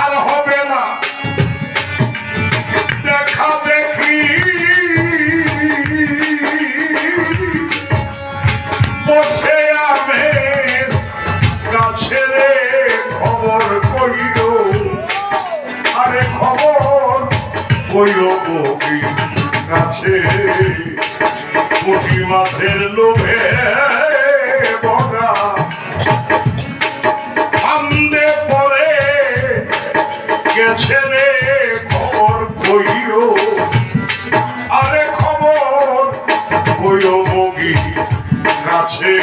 আর হবে না দেখা দেখি বসে আমের গাছে রে খবর কইল আরে খবর কইল বই গাছে পুঁটি মাছের লোভে বগা ফান্দে পড়ে গেছে রে খবর কইও আরে খবর কইও বগি গাছে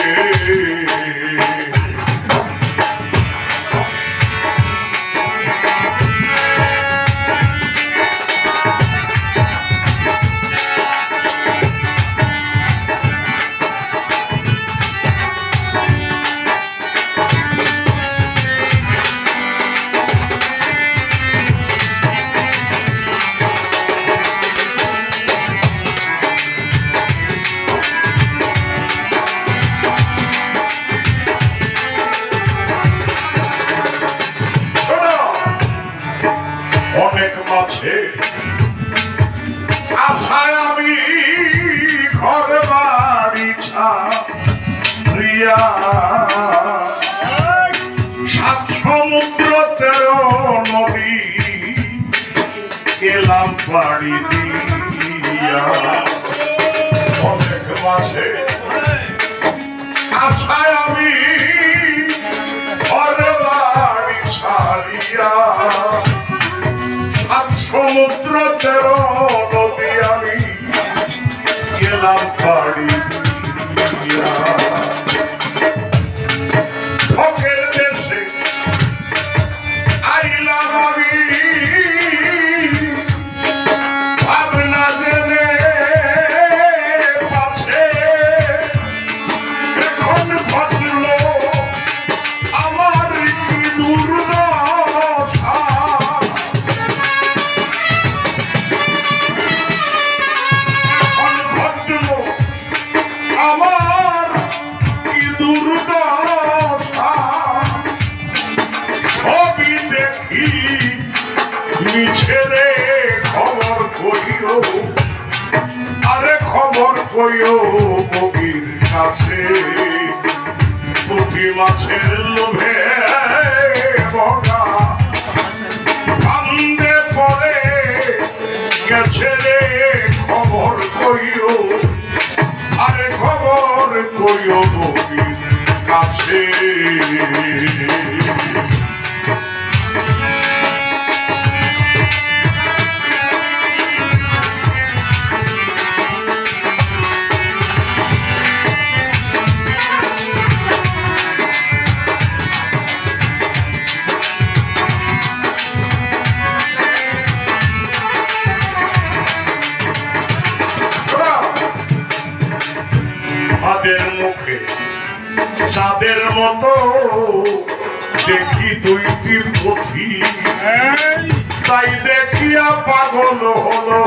অনেক মাঝে আশায় আমি ঘর বাড়ি ছাড়িয়া সাত সমুদ্র 13 নদী গেলাম বাড়ি দিয়া অনেক মাঝে আশায় আমি ঘর বাড়ি ছাড়িয়া সমুদ্র 13 নদী আমি গেলাম বাড়ি শখের দেশে আইলাম আমি ভাবনা জেনে পাছে এখন ঘটল আমার কি দুর্দশা আমার কি দুর্দশা ছবি দেখি মিছে রে খবর কইও আরে খবর কইও বগির কাছে পুঁটি মাছের লোভে বগা ফান্দে পড়ে গেছে রে খবর কইও আরে খবর কইও বগির কাছে তাদের মুখে চাঁদের মতো দেখি দুইটি পুঁথি তাই দেখিয়া পাগল হলো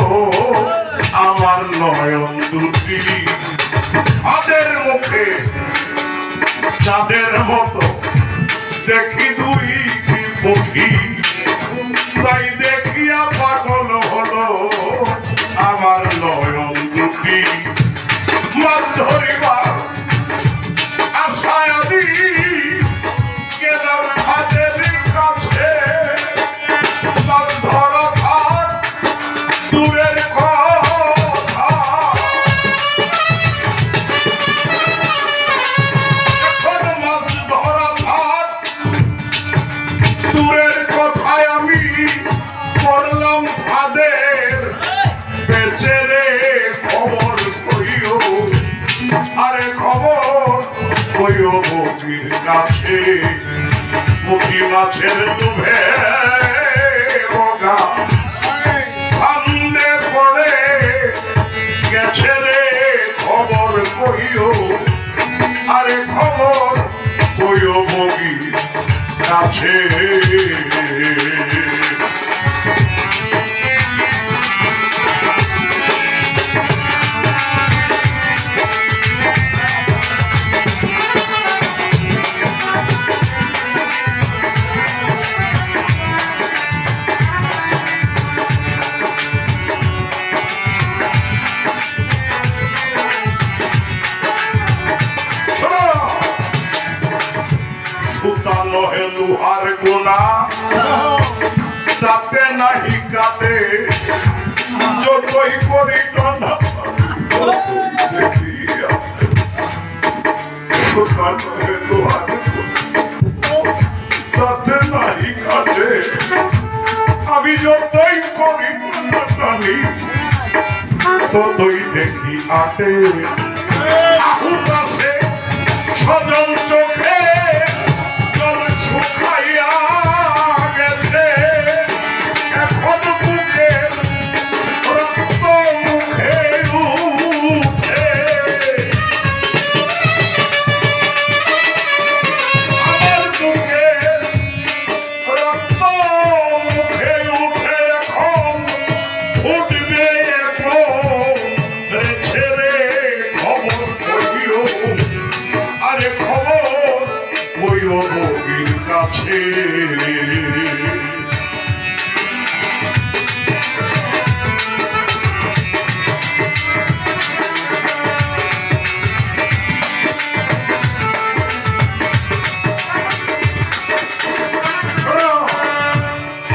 আমার নয়ন দুটি তাদের মুখে চাঁদের মতো দেখি দুইটি পুঁথি তাই দেখিয়া পাগল হলো আমার নয়ন দুটি মাছ ধরিবার আশায় আমি গেলাম হাতের কাছে মাছ ধরা ভাত দূরের কথা এখন মাছ ধরা ভাত দূরের কথায় আমি করলাম ভাদের বেঁচে রে খবর কইও আরে খবর কইও বগির কাছে পুঁটি মাছের লোভে বগা ফান্দে পড়ে গেছে রে খবর কইও আরে খবর কইও বগির কাছে যতই করি না তাতে নাই কাটে আমি যতই করি টানি ততই দেখি আটে আহুত আছে সজল চোখে জল শুকাইয়া গেছে এখন বুকে রক্ত মুখে উঠে আমার বুকে রক্ত মুখে উঠে এখন ফুটবে ছেড়ে খবর কইও আরে খবর কইও রোগীর কাছে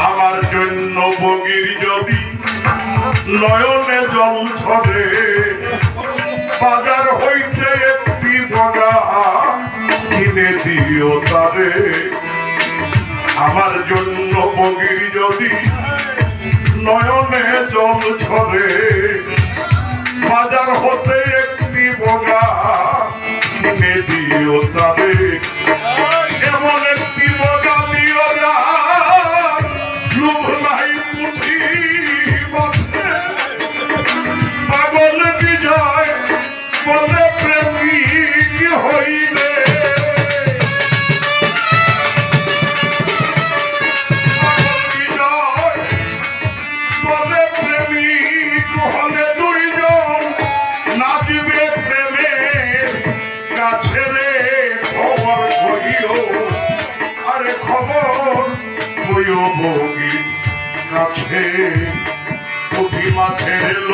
আমার জন্য বগির যদি নয়নে জল ছড়ে বাজার হইতে একটি বগা কিনে দিও তারে আমার জন্য বগির যদি নয়নে জল ছড়ে বাজার হতে একটি বগা কিনে দিও তারে এমন একটি বগা দিও না লোভ নাই পুঁথি বসে পাগল বিজয় বলে প্রেমিক হইলে পাগল বিজয় বলে প্রেমিক হলে দুইজন নাচবে প্রেমের কাছে রে খবর কইও আরে খবর কইও বগির কাছে পুঁটি মাছের